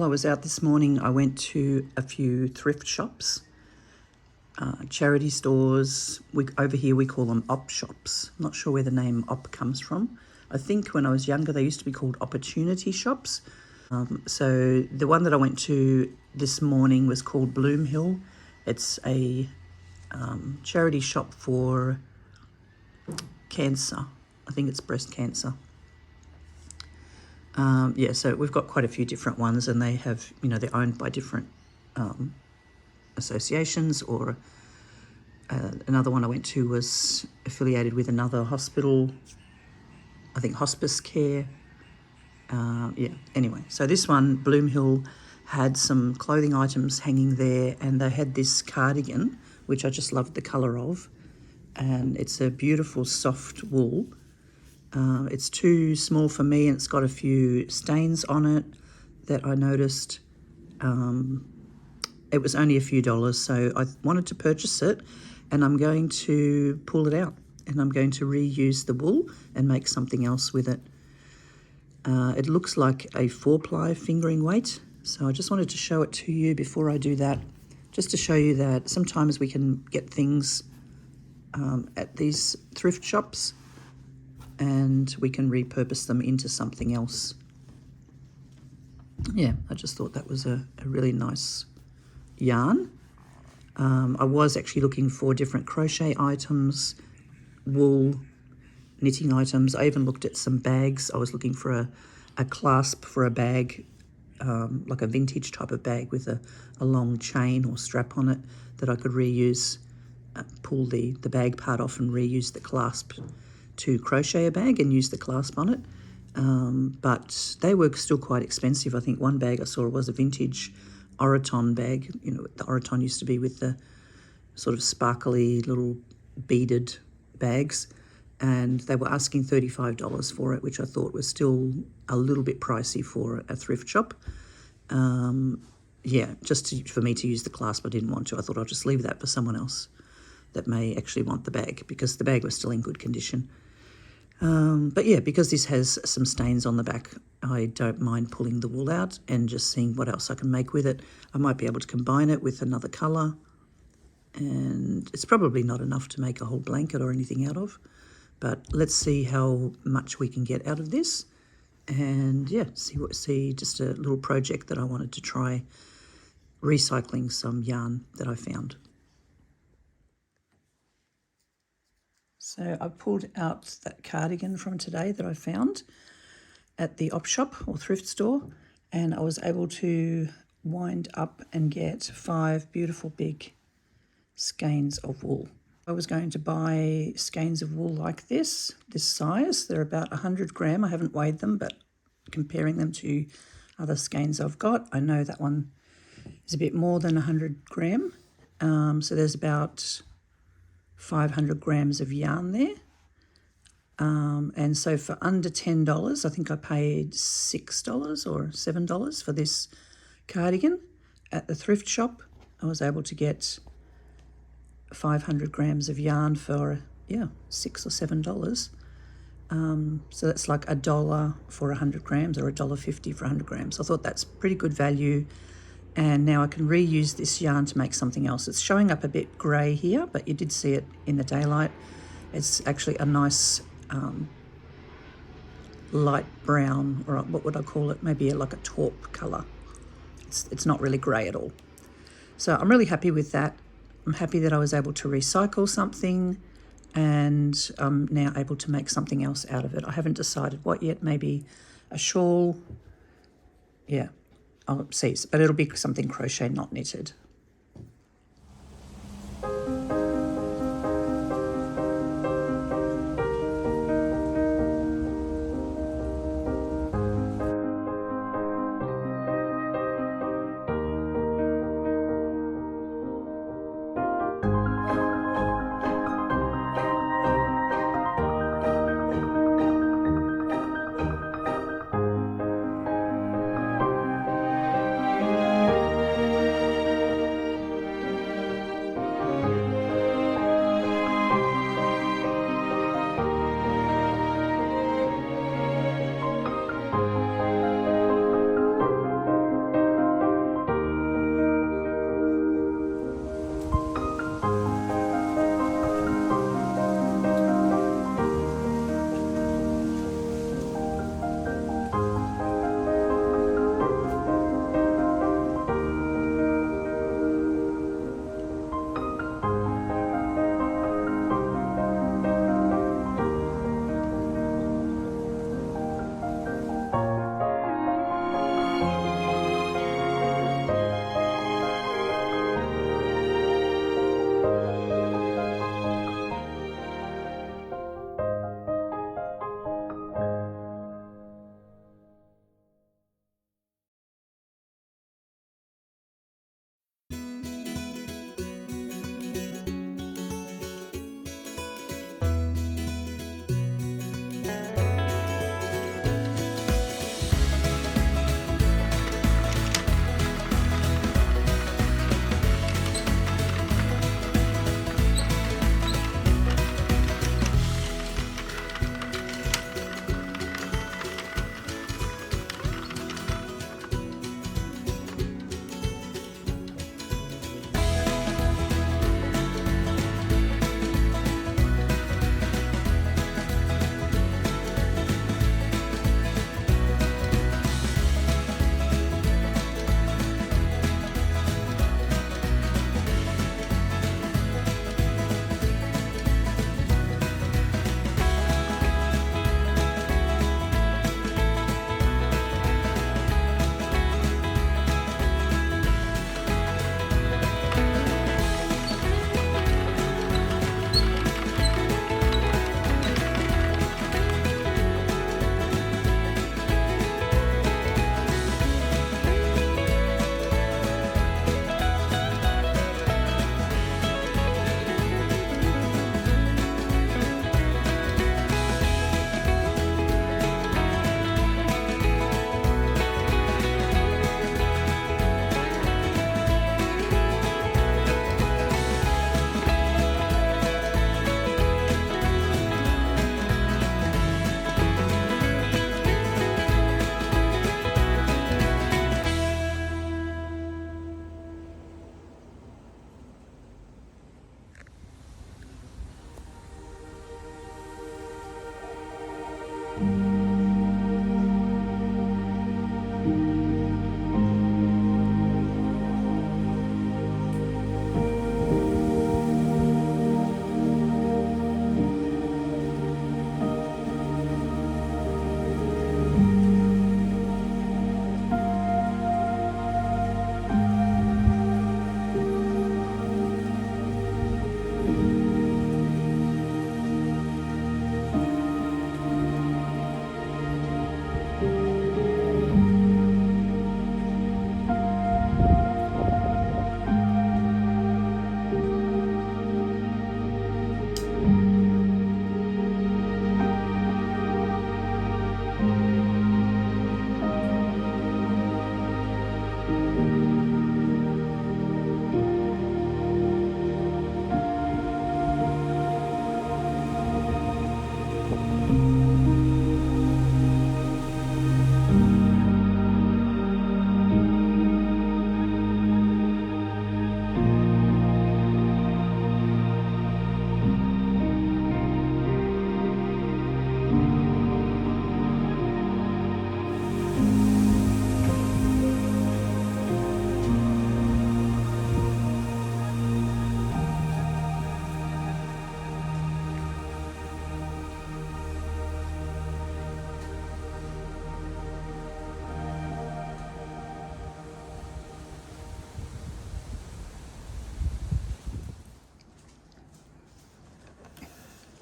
I was out this morning, I went to a few thrift shops, charity stores. Over here we call them op shops. I'm not sure where the name op comes from. I think when I was younger they used to be called opportunity shops. So the one that I went to this morning was called Bloomhill. It's a charity shop for cancer. I think it's breast cancer. Yeah, so we've got quite a few different ones, and they have, they're owned by different associations, or another one I went to was affiliated with another hospital, I think hospice care. Yeah, anyway, so this one, Bloomhill, had some clothing items hanging there, and they had this cardigan, which I just loved the colour of, and it's a beautiful soft wool. It's too small for me, and it's got a few stains on it that I noticed. It was only a few dollars, so I wanted to purchase it, and I'm going to pull it out, and I'm going to reuse the wool and make something else with it. It looks like a 4-ply fingering weight, so I just wanted to show it to you before I do that, just to show you that sometimes we can get things at these thrift shops, and we can repurpose them into something else. Yeah, I just thought that was a really nice yarn. I was actually looking for different crochet items, wool, knitting items. I even looked at some bags. I was looking for a clasp for a bag, like a vintage type of bag with a long chain or strap on it that I could reuse, pull the bag part off and reuse the clasp to crochet a bag and use the clasp on it. But they were still quite expensive. I think one bag I saw was a vintage Oraton bag. The Oraton used to be with the sort of sparkly little beaded bags, and they were asking $35 for it, which I thought was still a little bit pricey for a thrift shop. Yeah, for me to use the clasp, I didn't want to. I thought I'll just leave that for someone else that may actually want the bag, because the bag was still in good condition. But yeah, because this has some stains on the back, I don't mind pulling the wool out and just seeing what else I can make with it. I might be able to combine it with another colour, and it's probably not enough to make a whole blanket or anything out of, but let's see how much we can get out of this. And yeah, see just a little project that I wanted to try, recycling some yarn that I found. So I pulled out that cardigan from today that I found at the op shop or thrift store, and I was able to wind up and get 5 beautiful big skeins of wool. I was going to buy skeins of wool like this size. They're about 100 gram. I haven't weighed them, but comparing them to other skeins I've got, I know that one is a bit more than 100 gram. So there's about 500 grams of yarn there. And so for under $10, I think I paid $6 or $7 for this cardigan at the thrift shop. I was able to get 500 grams of yarn for, $6 or $7. So that's like $1 for 100 grams or $1.50 for 100 grams. I thought that's pretty good value. And now I can reuse this yarn to make something else. It's showing up a bit grey here, but you did see it in the daylight. It's actually a nice light brown, or what would I call it? Maybe like a taupe colour. It's not really grey at all. So I'm really happy with that. I'm happy that I was able to recycle something, and I'm now able to make something else out of it. I haven't decided what yet. Maybe a shawl. Yeah. I'll see, but it'll be something crochet, not knitted.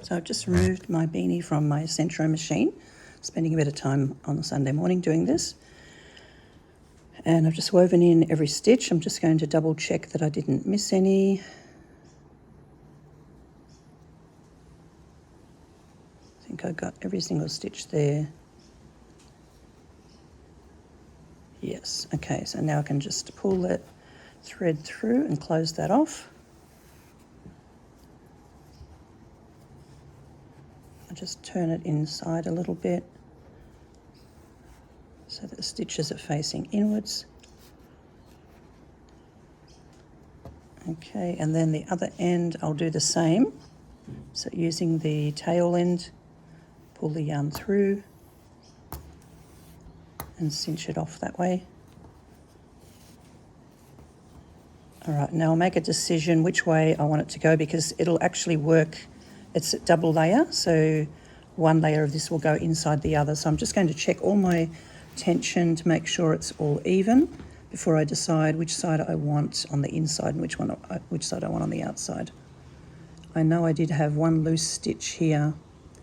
So I've just removed my beanie from my Sentro machine, spending a bit of time on a Sunday morning doing this. And I've just woven in every stitch. I'm just going to double check that I didn't miss any. I think I got every single stitch there. Yes, okay, so now I can just pull that thread through and close that off. I just turn it inside a little bit so that the stitches are facing inwards. Okay, and then the other end I'll do the same. So using the tail end, pull the yarn through and cinch it off that way. All right, now I'll make a decision which way I want it to go because it'll actually work. It's a double layer, so one layer of this will go inside the other. So I'm just going to check all my tension to make sure it's all even before I decide which side I want on the inside and which side I want on the outside. I know I did have one loose stitch here,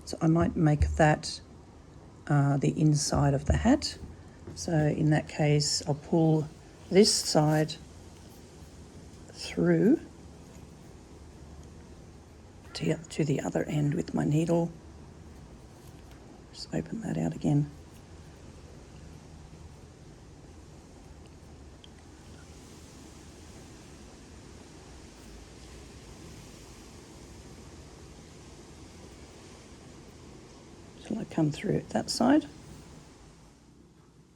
so I might make that the inside of the hat. So in that case, I'll pull this side through to the other end with my needle. Just open that out again. Shall I come through that side?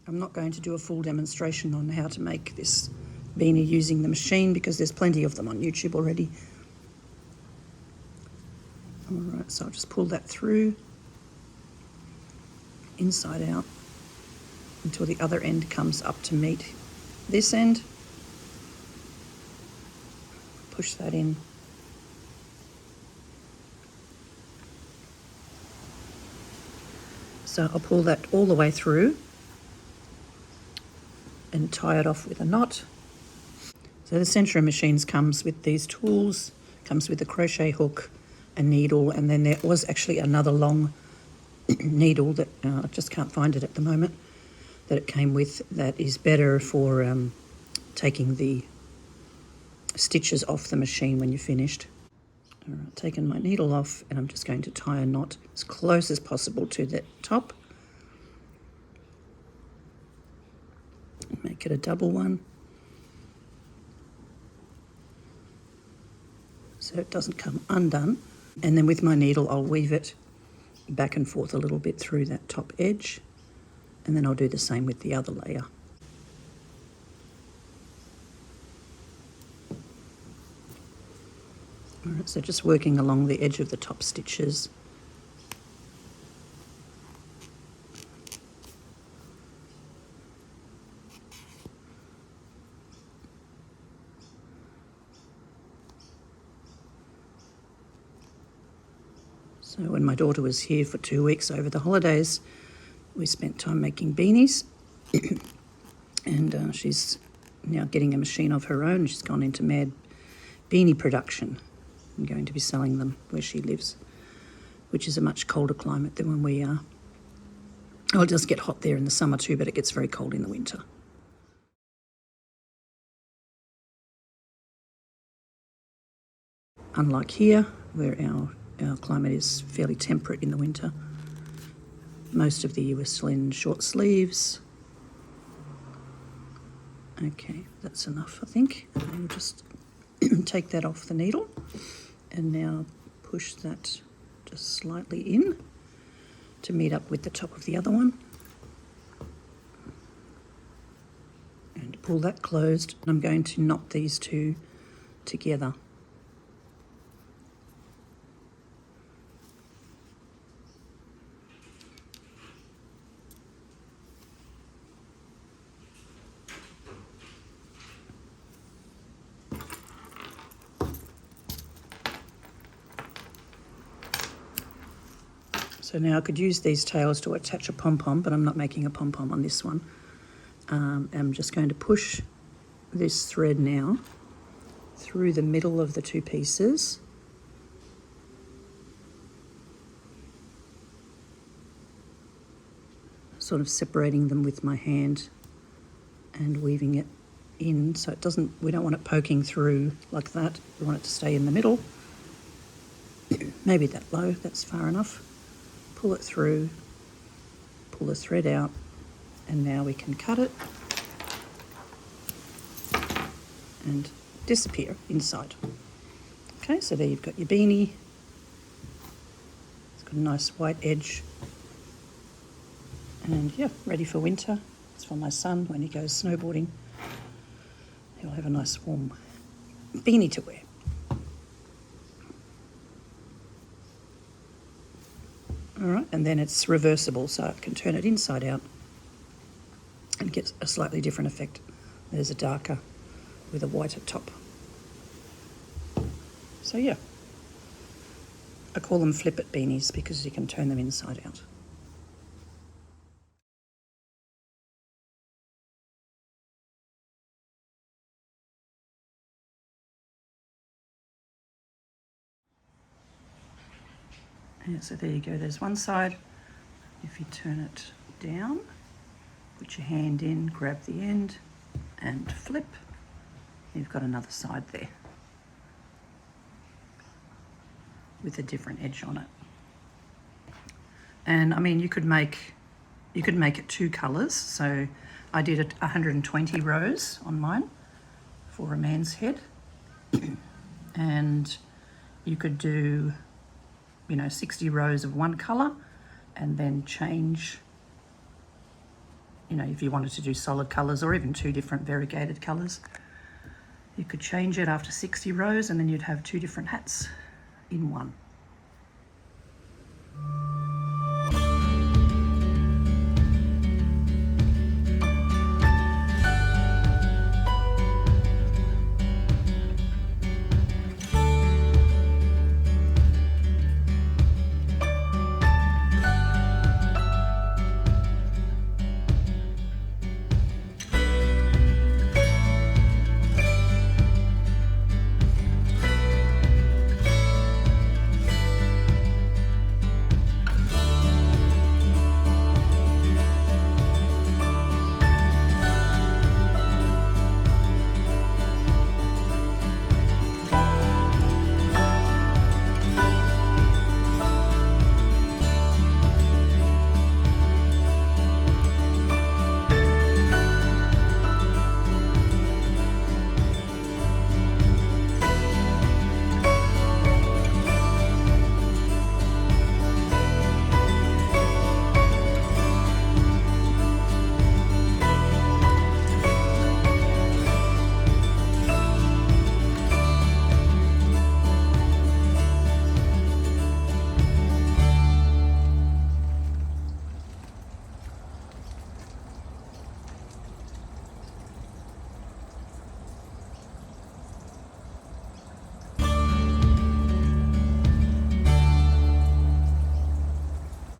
I'm not going to do a full demonstration on how to make this beanie using the machine because there's plenty of them on YouTube already. All right, so I'll just pull that through inside out until the other end comes up to meet this end. Push that in. So I'll pull that all the way through and tie it off with a knot. So the Sentro machines comes with these tools, comes with a crochet hook, a needle, and then there was actually another long needle that I just can't find it at the moment, that it came with, that is better for taking the stitches off the machine when you're finished. All right, taken my needle off and I'm just going to tie a knot as close as possible to the top. Make it a double one so it doesn't come undone. And then with my needle I'll weave it back and forth a little bit through that top edge, and then I'll do the same with the other layer. All right, so just working along the edge of the top stitches. So when my daughter was here for 2 weeks over the holidays, we spent time making beanies. And she's now getting a machine of her own. She's gone into mad beanie production and going to be selling them where she lives, which is a much colder climate than when we are. Oh, it does get hot there in the summer too, but it gets very cold in the winter. Unlike here, where our climate is fairly temperate in the winter. Most of the year we're still in short sleeves. Okay, that's enough, I think. And we'll just take that off the needle and now push that just slightly in to meet up with the top of the other one. And pull that closed. I'm going to knot these two together. So now I could use these tails to attach a pom-pom, but I'm not making a pom-pom on this one. I'm just going to push this thread now through the middle of the two pieces sort of separating them with my hand and weaving it in so it doesn't, we don't want it poking through like that. We want it to stay in the middle. Maybe that low, that's far enough. Pull it through, pull the thread out, and now we can cut it and disappear inside. Okay, so there you've got your beanie. It's got a nice white edge. And yeah, ready for winter. It's for my son when he goes snowboarding. He'll have a nice warm beanie to wear. All right, and then it's reversible, so I can turn it inside out and get a slightly different effect. There's a darker with a whiter top. So yeah, I call them flip it beanies because you can turn them inside out. Yeah, so there you go, there's one side. If you turn it down, put your hand in, grab the end and flip, you've got another side there with a different edge on it. And I mean, you could make it 2 colours. So I did 120 rows on mine for a man's head. And you could do, 60 rows of one colour and then change, if you wanted to do solid colours or even 2 different variegated colours. You could change it after 60 rows and then you'd have 2 different hats in one.